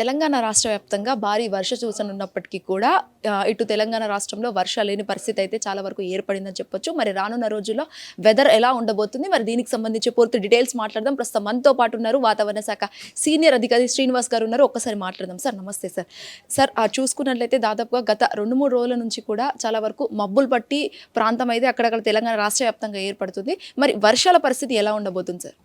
తెలంగాణ రాష్ట్ర వ్యాప్తంగా భారీ వర్ష సూచన ఉన్నప్పటికీ కూడా ఇటు తెలంగాణ రాష్ట్రంలో వర్షాలు లేని పరిస్థితి అయితే చాలా వరకు ఏర్పడిందని చెప్పొచ్చు. మరి రానున్న రోజుల్లో వెదర్ ఎలా ఉండబోతుంది, మరి దీనికి సంబంధించి పూర్తి డీటెయిల్స్ మాట్లాడదాం. ప్రస్తుతం మనతో పాటు ఉన్నారు వాతావరణ శాఖ సీనియర్ అధికారి శ్రీనివాస్ గారు ఉన్నారు. ఒక్కసారి మాట్లాడదాం. సార్ నమస్తే సార్. సార్ చూసుకున్నట్లయితే దాదాపుగా గత 2-3 రోజుల నుంచి కూడా చాలా వరకు మబ్బులు పట్టి ప్రాంతం అయితే అక్కడక్కడ తెలంగాణ రాష్ట్ర వ్యాప్తంగా ఏర్పడుతుంది. మరి వర్షాల పరిస్థితి ఎలా ఉండబోతుంది సార్?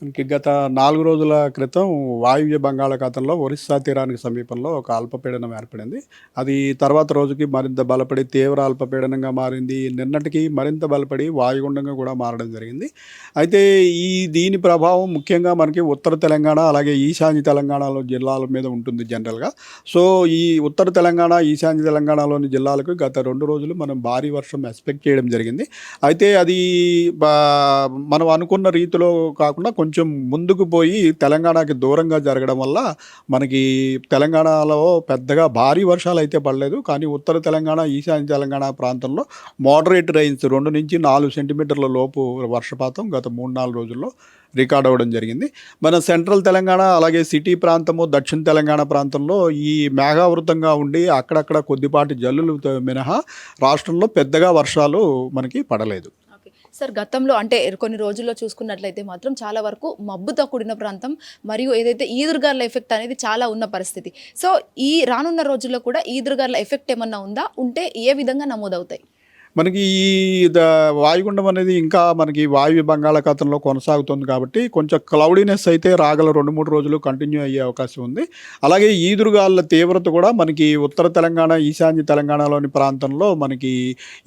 మనకి గత 4 రోజుల క్రితం వాయువ్య బంగాళాఖాతంలో ఒరిస్సా తీరానికి సమీపంలో ఒక అల్పపీడనం ఏర్పడింది. అది తర్వాత రోజుకి మరింత బలపడి తీవ్ర అల్పపీడనంగా మారింది. నిన్నటికి మరింత బలపడి వాయుగుండంగా కూడా మారడం జరిగింది. అయితే దీని ప్రభావం ముఖ్యంగా మనకి ఉత్తర తెలంగాణ అలాగే ఈశాన్య తెలంగాణలో జిల్లాల మీద ఉంటుంది జనరల్గా. సో ఈ ఉత్తర తెలంగాణ ఈశాన్య తెలంగాణలోని జిల్లాలకు గత 2 రోజులు మనం భారీ వర్షం ఎక్స్పెక్ట్ చేయడం జరిగింది. అయితే అది మనం అనుకున్న రీతిలో కాకుండా కొంచెం ముందుకు పోయి తెలంగాణకి దూరంగా జరగడం వల్ల మనకి తెలంగాణలో పెద్దగా భారీ వర్షాలు అయితే పడలేదు. కానీ ఉత్తర తెలంగాణ ఈశాన్య తెలంగాణ ప్రాంతంలో మోడరేట్ రైన్స్ 2 నుంచి 4 సెంటీమీటర్ల లోపు వర్షపాతం గత 3-4 రోజుల్లో రికార్డ్ అవ్వడం జరిగింది. మన సెంట్రల్ తెలంగాణ అలాగే సిటీ ప్రాంతము దక్షిణ తెలంగాణ ప్రాంతంలో ఈ మేఘావృతంగా ఉండి అక్కడక్కడ కొద్దిపాటి జల్లులు మినహా రాష్ట్రంలో పెద్దగా వర్షాలు మనకి పడలేదు. సార్ గతంలో అంటే కొన్ని రోజుల్లో చూసుకున్నట్లయితే మాత్రం చాలా వరకు మబ్బుతో కూడిన ప్రాంతం మరియు ఏదైతే ఈదురుగాలుల ఎఫెక్ట్ అనేది చాలా ఉన్న పరిస్థితి. సో ఈ రానున్న రోజుల్లో కూడా ఈదురుగాలుల ఎఫెక్ట్ ఏమన్నా ఉందా, ఉంటే ఏ విధంగా నమోదవుతాయి? మనకి వాయుగుండం అనేది ఇంకా మనకి వాయువ్య బంగాళాఖాతంలో కొనసాగుతుంది కాబట్టి కొంచెం క్లౌడీనెస్ అయితే రాగల 2-3 రోజులు కంటిన్యూ అయ్యే అవకాశం ఉంది. అలాగే ఈదురుగాలుల తీవ్రత కూడా మనకి ఉత్తర తెలంగాణ ఈశాన్య తెలంగాణలోని ప్రాంతంలో మనకి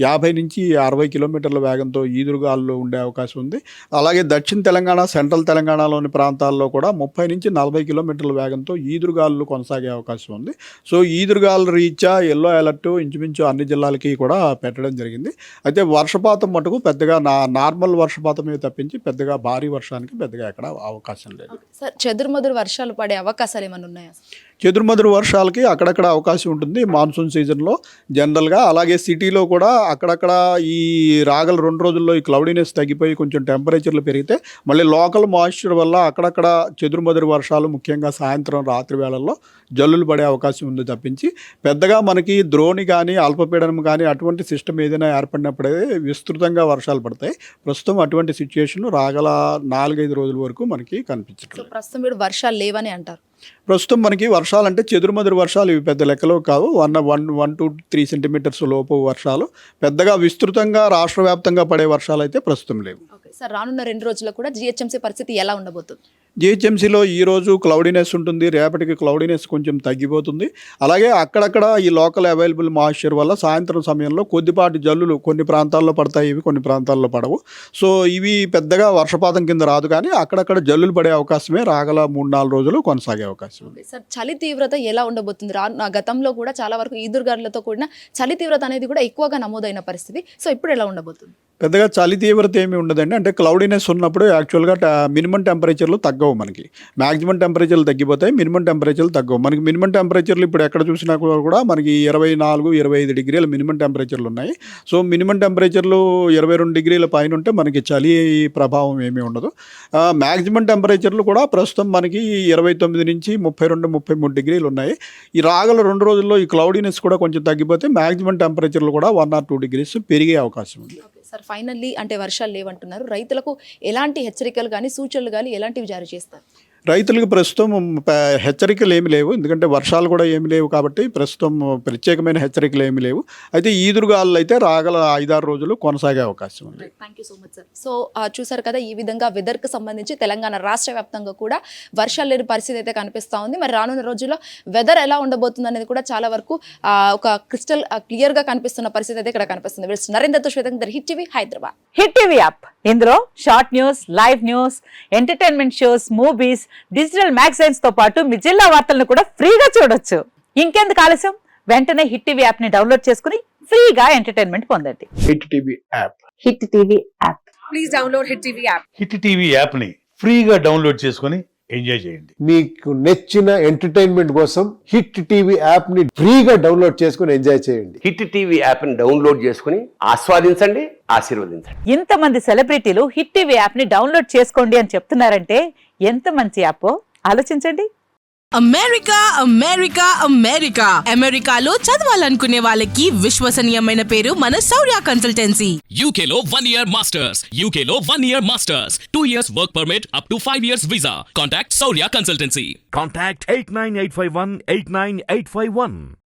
50 నుంచి 60 కిలోమీటర్ల వేగంతో ఈదురుగాలు ఉండే అవకాశం ఉంది. అలాగే దక్షిణ తెలంగాణ సెంట్రల్ తెలంగాణలోని ప్రాంతాల్లో కూడా 30 నుంచి 40 కిలోమీటర్ల వేగంతో ఈదురుగాలు కొనసాగే అవకాశం ఉంది. సో ఈదురుగాలు రీత్యా ఎల్లో అలర్ట్ ఇంచుమించు అన్ని జిల్లాలకి కూడా పెట్టడం జరిగింది. అయితే వర్షపాతం మటుకు పెద్దగా నార్మల్ వర్షపాతమే తప్పించి పెద్దగా భారీ వర్షానికి పెద్దగా ఎక్కడ అవకాశం లేదు. సార్ చెదురుమదురు వర్షాలు పడే అవకాశాలు ఏమైనా ఉన్నాయా? చెదురుమదురు వర్షాలకి అక్కడక్కడ అవకాశం ఉంటుంది మాన్సూన్ సీజన్లో జనరల్గా. అలాగే సిటీలో కూడా అక్కడక్కడ ఈ రాగల 2 రోజుల్లో ఈ క్లౌడీనెస్ తగ్గిపోయి కొంచెం టెంపరేచర్లు పెరిగితే మళ్ళీ లోకల్ మాయిశ్చర్ వల్ల అక్కడక్కడ చెదురుమదురు వర్షాలు ముఖ్యంగా సాయంత్రం రాత్రి వేళల్లో జల్లులు పడే అవకాశం ఉంది తప్పించి పెద్దగా మనకి ద్రోణి కానీ అల్పపీడనం కానీ అటువంటి సిస్టమ్ ఏదైనా ఏర్పడినప్పుడే విస్తృతంగా వర్షాలు పడతాయి. ప్రస్తుతం అటువంటి సిచ్యుయేషన్ రాగల 4-5 రోజుల వరకు మనకి కనిపించట్లేదు. ప్రస్తుతం మీరు వర్షాలు లేవని అంటారు? ప్రస్తుతం మనకి వర్షాలు అంటే చెదురుమదురు వర్షాలు ఇవి పెద్ద లెక్కలో కావు. 1 to 3 సెంటీమీటర్స్ లోపు వర్షాలు, పెద్దగా విస్తృతంగా రాష్ట్ర వ్యాప్తంగా పడే వర్షాలు అయితే ప్రస్తుతం లేవు. సార్ రానున్న 2 రోజుల్లో కూడా జిహెచ్ఎంసీ పరిస్థితి ఎలా ఉండబోతుంది? జిహెచ్ఎంసీలో ఈరోజు క్లౌడీనెస్ ఉంటుంది, రేపటికి క్లౌడీనెస్ కొంచెం తగ్గిపోతుంది. అలాగే అక్కడక్కడ ఈ లోకల్ అవైలబుల్ మాయిశ్చర్ వల్ల సాయంత్రం సమయంలో కొద్దిపాటి జల్లులు కొన్ని ప్రాంతాల్లో పడతాయి, ఇవి కొన్ని ప్రాంతాల్లో పడవు. సో ఇవి పెద్దగా వర్షపాతం కింద రాదు, కానీ అక్కడక్కడ జల్లులు పడే అవకాశమే రాగల 3-4 రోజులు కొనసాగే అవకాశం ఉంది. సార్ చలి తీవ్రత ఎలా ఉండబోతుంది? గతంలో కూడా చాలా వరకు ఈదురుగాలులతో కూడిన చలి తీవ్రత అనేది కూడా ఎక్కువగా నమోదైన పరిస్థితి. సో ఇప్పుడు ఎలా ఉండబోతుంది? పెద్దగా చలి తీవ్రత ఏమి ఉండదండి. అంటే క్లౌడీనెస్ ఉన్నప్పుడు యాక్చువల్గా మినిమం టెంపరేచర్లు తగ్గవు, మనకి మ్యాక్సిమం టెంపరేచర్లు తగ్గిపోతాయి, మినిమం టెంపరేచర్లు తగ్గవు. మనకి మినిమం టెంపరేచర్లు ఇప్పుడు ఎక్కడ చూసినా కూడా మనకి 24-25 డిగ్రీల మినిమం టెంపరేచర్లు ఉన్నాయి. సో మినిమం టెంపరేచర్లు 22 డిగ్రీల పైన ఉంటే మనకి చలి ప్రభావం ఏమీ ఉండదు. మ్యాక్సిమం టెంపరేచర్లు కూడా ప్రస్తుతం మనకి 29 నుంచి 32-33 డిగ్రీలు ఉన్నాయి. ఈ రాగల 2 రోజుల్లో ఈ క్లౌడీనెస్ కూడా కొంచెం తగ్గిపోతే మ్యాక్సిమం టెంపరేచర్లు కూడా 1 or 2 డిగ్రీస్ పెరిగే అవకాశం ఉంది. సార్ ఫైనల్లీ అంటే వర్షాలు లేవంటున్నారు, రైతులకు ఎలాంటి హెచ్చరికలు కానీ సూచనలు కానీ ఎలాంటివి జారీ చేస్తారు? రైతులకు ప్రస్తుతం హెచ్చరికలు ఏమి లేవు, ఎందుకంటే వర్షాలు కూడా ఏమి లేవు కాబట్టి ప్రస్తుతం ప్రత్యేకమైన హెచ్చరికలు ఏమి లేవు. అయితే ఈదురుగాలు అయితే రాగల 5-6 రోజులు కొనసాగే అవకాశం ఉంది. Thank you so much sir. So చూసారు కదా, ఈ విధంగా వెదర్కి సంబంధించి తెలంగాణ రాష్ట్ర వ్యాప్తంగా కూడా వర్షాలు లేని పరిస్థితి అయితే కనిపిస్తూ ఉంది. మరి రానున్న రోజుల్లో వెదర్ ఎలా ఉండబోతుంది అనేది కూడా చాలా వరకు ఒక క్రిస్టల్ క్లియర్గా కనిపిస్తున్న పరిస్థితి అయితే ఇక్కడ కనిపిస్తుంది. నరేంద్రతో శ్వేతంగా Hit TV Hyderabad. Hit TV app, ఇందులో short news, live news, entertainment shows, movies, digital magazines తో పాటు మీ జిల్లా వార్తలను కూడా ఫ్రీగా చూడొచ్చు. ఇంకెందుకు ఆలస్యం, వెంటనే హిట్ టీవీ యాప్ ని డౌన్లోడ్ చేసుకుని ఫ్రీగా ఎంటర్టైన్మెంట్ పొందండి. Hit TV app. Hit TV app. Please download hit TV app. Hit TV app ని ఫ్రీగా డౌన్లోడ్ చేసుకుని ఎంజాయ్ చేయండి. మీకు నచ్చిన ఎంటర్టైన్మెంట్ కోసం హిట్ టీవీ యాప్ ని ఫ్రీగా డౌన్లోడ్ చేసుకుని ఎంజాయ్ చేయండి. హిట్ టీవీ యాప్ ని డౌన్లోడ్ చేసుకుని ఆస్వాదించండి, ఆశీర్వదించండి. ఇంతమంది సెలబ్రిటీలు హిట్ టీవీ యాప్ ని డౌన్లోడ్ చేసుకోండి అని చెప్తున్నారంటే ఎంత మంచి యాప్ ఆలోచించండి. అమెరికా అమెరికా అమెరికా అమెరికాలో చదవాలనుకునే వాళ్ళకి విశ్వసనీయమైన పేరు మన శౌర్య కన్సల్టెన్సీ. UK లో 1 year masters. UK లో 1 year masters. 2 years work permit up to 5 years visa. Contact Saurya Consultancy. Contact 89851 89851.